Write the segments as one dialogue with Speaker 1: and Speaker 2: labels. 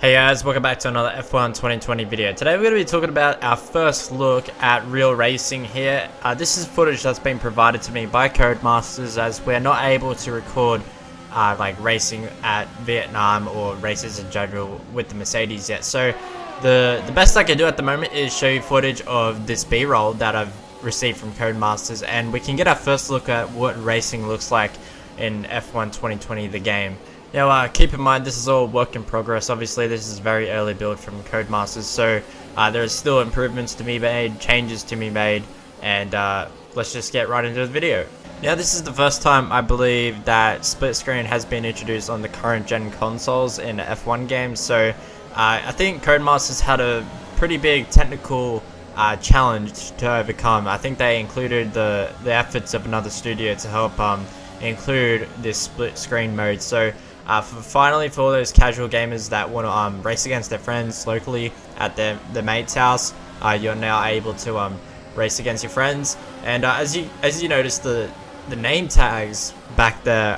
Speaker 1: Hey guys, welcome back to another F1 2020 video. Today we're going to be talking about our first look at real racing here. This is footage that's been provided to me by Codemasters, as we're not able to record like racing at Vietnam or races in general with the Mercedes yet. So the best I can do at the moment is show you footage of this B-roll that I've received from Codemasters, and we can get our first look at what racing looks like in F1 2020, the game. Now, keep in mind, this is all work in progress. Obviously, this is very early build from Codemasters, so there's still improvements to be made, changes to be made, and let's just get right into the video. Now, this is the first time, I believe, that split screen has been introduced on the current gen consoles in F1 games, so I think Codemasters had a pretty big technical challenge to overcome. I think they included the efforts of another studio to help include this split screen mode. So finally, for all those casual gamers that want to race against their friends locally at their mate's house, you're now able to race against your friends. And as you notice, the name tags back there,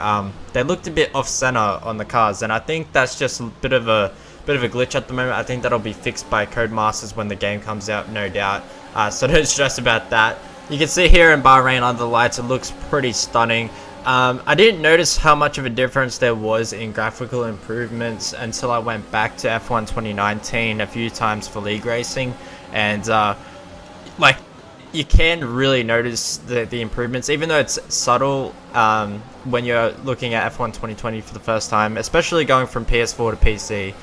Speaker 1: they looked a bit off center on the cars, and I think that's just a bit of a glitch at the moment. I think that'll be fixed by Codemasters when the game comes out, no doubt. So don't stress about that. You can see here in Bahrain under the lights, it looks pretty stunning. I didn't notice how much of a difference there was in graphical improvements until I went back to F1 2019 a few times for league racing, and like, you can really notice the improvements, even though it's subtle when you're looking at F1 2020 for the first time, especially going from PS4 to PC.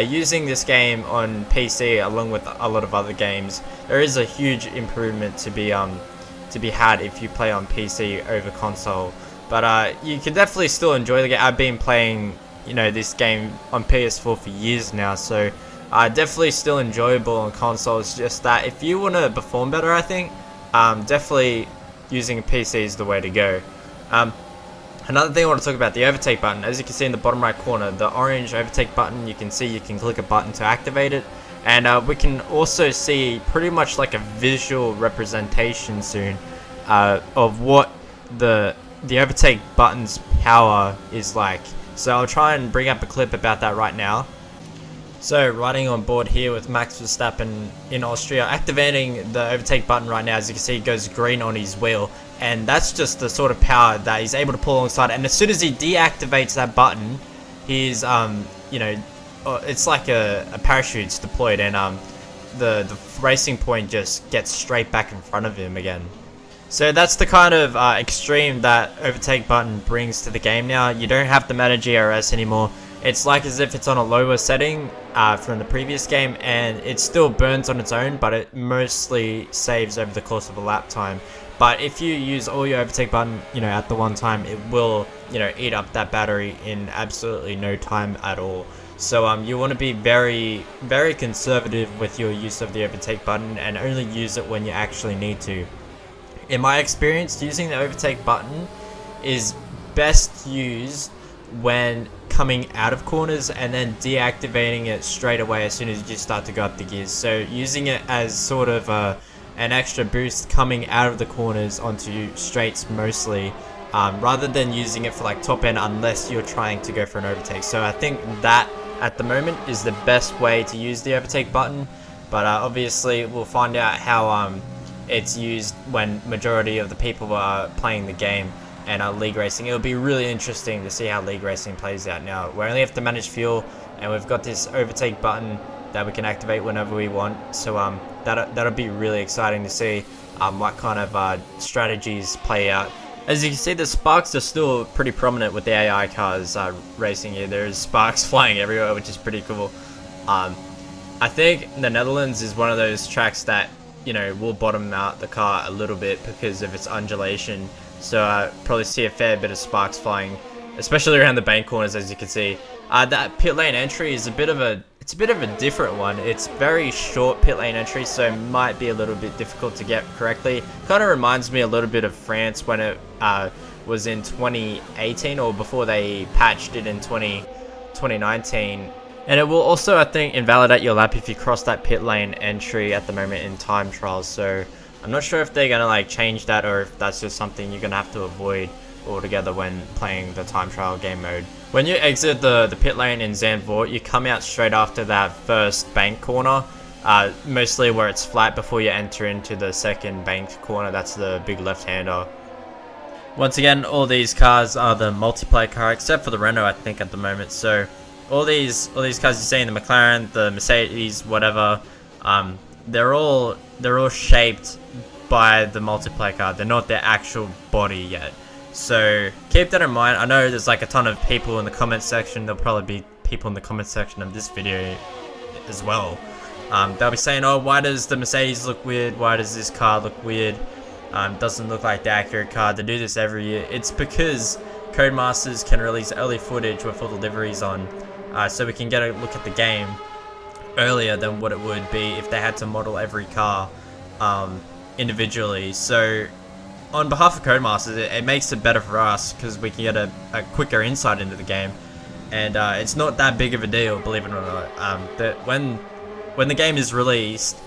Speaker 1: Using this game on PC along with a lot of other games, there is a huge improvement to be had if you play on PC over console. But you can definitely still enjoy the game. I've been playing, this game on PS4 for years now, so definitely still enjoyable on console. It's just that if you want to perform better, I think definitely using a PC is the way to go. Another thing I want to talk about, the overtake button. As you can see in the bottom right corner, the orange overtake button, you can see you can click a button to activate it. And we can also see pretty much like a visual representation soon of what the overtake button's power is like. So I'll try and bring up a clip about that right now. So riding on board here with Max Verstappen in Austria, activating the overtake button right now, as you can see, it goes green on his wheel, and that's just the sort of power that he's able to pull alongside. And as soon as he deactivates that button, he's it's like a parachute's deployed, and the racing point just gets straight back in front of him again. So that's the kind of extreme that overtake button brings to the game now. You don't have to manage ERS anymore. It's like as if it's on a lower setting from the previous game, and it still burns on its own, but it mostly saves over the course of a lap time. But if you use all your overtake button, at the one time, it will, eat up that battery in absolutely no time at all. So you want to be very, very conservative with your use of the overtake button, and only use it when you actually need to. In my experience, using the overtake button is best used when coming out of corners, and then deactivating it straight away as soon as you start to go up the gears. So using it as sort of an extra boost coming out of the corners onto straights mostly, rather than using it for like top end unless you're trying to go for an overtake. So I think that at the moment is the best way to use the overtake button, but obviously we'll find out how it's used when majority of the people are playing the game and league racing. It'll be really interesting to see how league racing plays out now. We only have to manage fuel, and we've got this overtake button that we can activate whenever we want. So that'll be really exciting to see what kind of strategies play out. As you can see, the sparks are still pretty prominent with the AI cars racing here. There's sparks flying everywhere, which is pretty cool. I think the Netherlands is one of those tracks that will bottom out the car a little bit because of its undulation. So probably see a fair bit of sparks flying, especially around the bank corners, as you can see. That pit lane entry is a bit of a different one. It's very short pit lane entry, so it might be a little bit difficult to get correctly. Kind of reminds me a little bit of France when it was in 2018, or before they patched it in 2019. And it will also, I think, invalidate your lap if you cross that pit lane entry at the moment in time trials. So I'm not sure if they're gonna like change that, or if that's just something you're gonna have to avoid altogether when playing the time trial game mode. When you exit the pit lane in Zandvoort, you come out straight after that first bank corner, mostly where it's flat before you enter into the second banked corner. That's the big left-hander. Once again, all these cars are the multiplayer car, except for the Renault, I think, at the moment. So all these cars you're seeing, the McLaren, the Mercedes, whatever, they're all shaped by the multiplayer car. They're not their actual body yet. So keep that in mind. I know there's like a ton of people in the comment section. There'll probably be people in the comment section of this video as well. They'll be saying, oh, why does the Mercedes look weird? Why does this car look weird? Doesn't look like the accurate car. They do this every year. It's because Codemasters can release early footage with full deliveries on, so we can get a look at the game earlier than what it would be if they had to model every car individually. So on behalf of Codemasters, it makes it better for us because we can get a quicker insight into the game, and it's not that big of a deal, believe it or not. That when the game is released,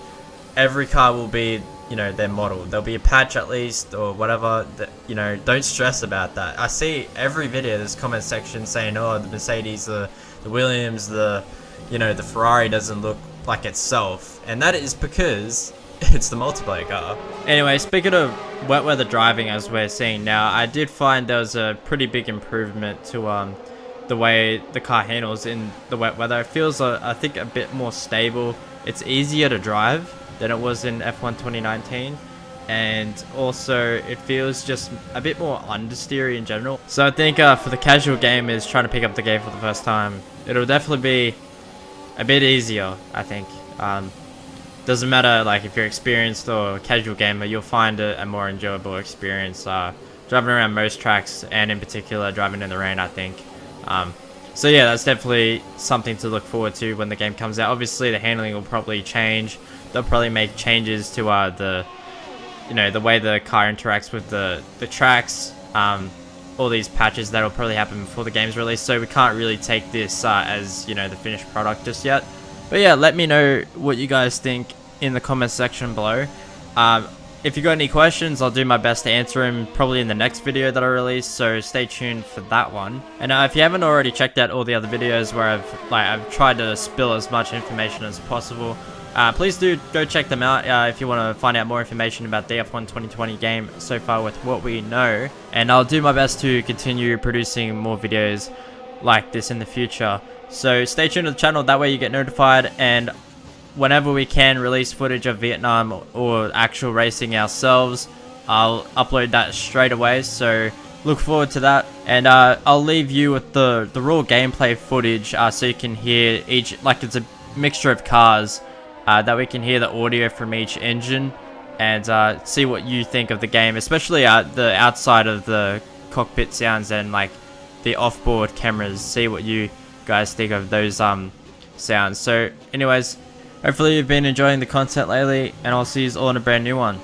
Speaker 1: every car will be, you know, their model. There'll be a patch at least or whatever. That, you know, don't stress about that. I see every video there's comment section saying, oh, the Mercedes, the Williams, the Ferrari doesn't look like itself, and that is because it's the multiplayer car. Anyway, speaking of wet weather driving, as we're seeing now, I did find there was a pretty big improvement to the way the car handles in the wet weather. It feels, I think, a bit more stable. It's easier to drive than it was in F1 2019, and also it feels just a bit more understeery in general. So I think for the casual gamers trying to pick up the game for the first time, it'll definitely be a bit easier, I think. Doesn't matter like if you're experienced or a casual gamer, you'll find a more enjoyable experience driving around most tracks, and in particular driving in the rain, I think. So yeah, that's definitely something to look forward to when the game comes out. Obviously the handling will probably change. They'll probably make changes to the way the car interacts with the tracks. All these patches that'll probably happen before the game's released, so we can't really take this as, you know, the finished product just yet. But yeah, let me know what you guys think in the comments section below. If you got any questions, I'll do my best to answer them probably in the next video that I release, so stay tuned for that one. And if you haven't already checked out all the other videos where I've tried to spill as much information as possible, please do go check them out if you want to find out more information about the F1 2020 game so far with what we know. And I'll do my best to continue producing more videos like this in the future. So stay tuned to the channel, that way you get notified, and whenever we can release footage of Vietnam or actual racing ourselves, I'll upload that straight away, so look forward to that. And I'll leave you with the raw gameplay footage so you can hear each, like it's a mixture of cars, that we can hear the audio from each engine and see what you think of the game, especially the outside of the cockpit sounds and like the off-board cameras. See what you guys think of those sounds. So anyways, hopefully you've been enjoying the content lately, and I'll see you all in a brand new one.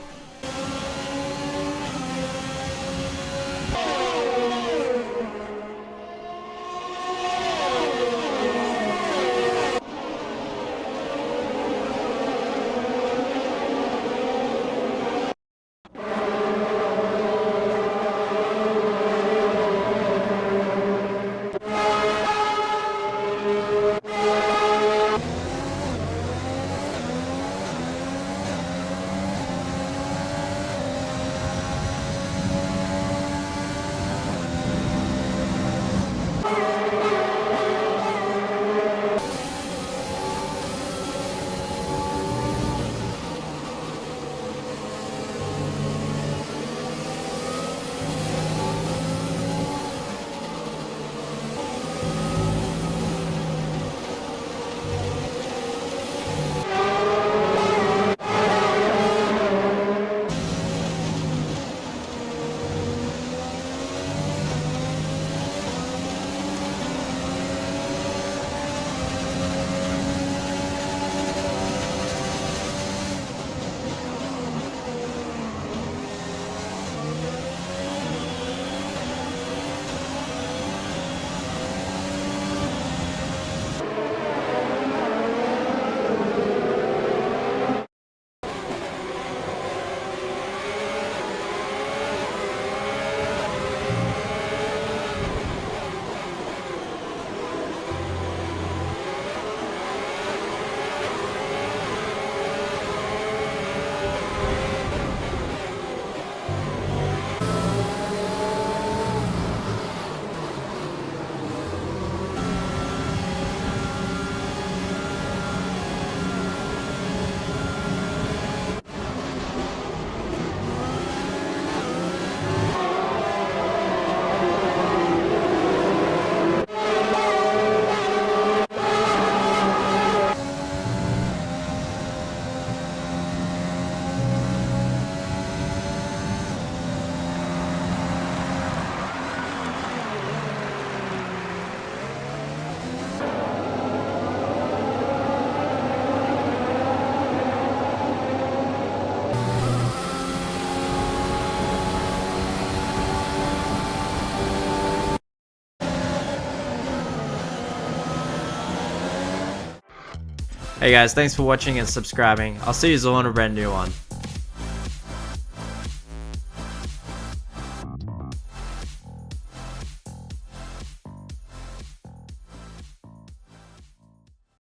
Speaker 1: Hey guys, thanks for watching and subscribing. I'll see you all in a brand new one.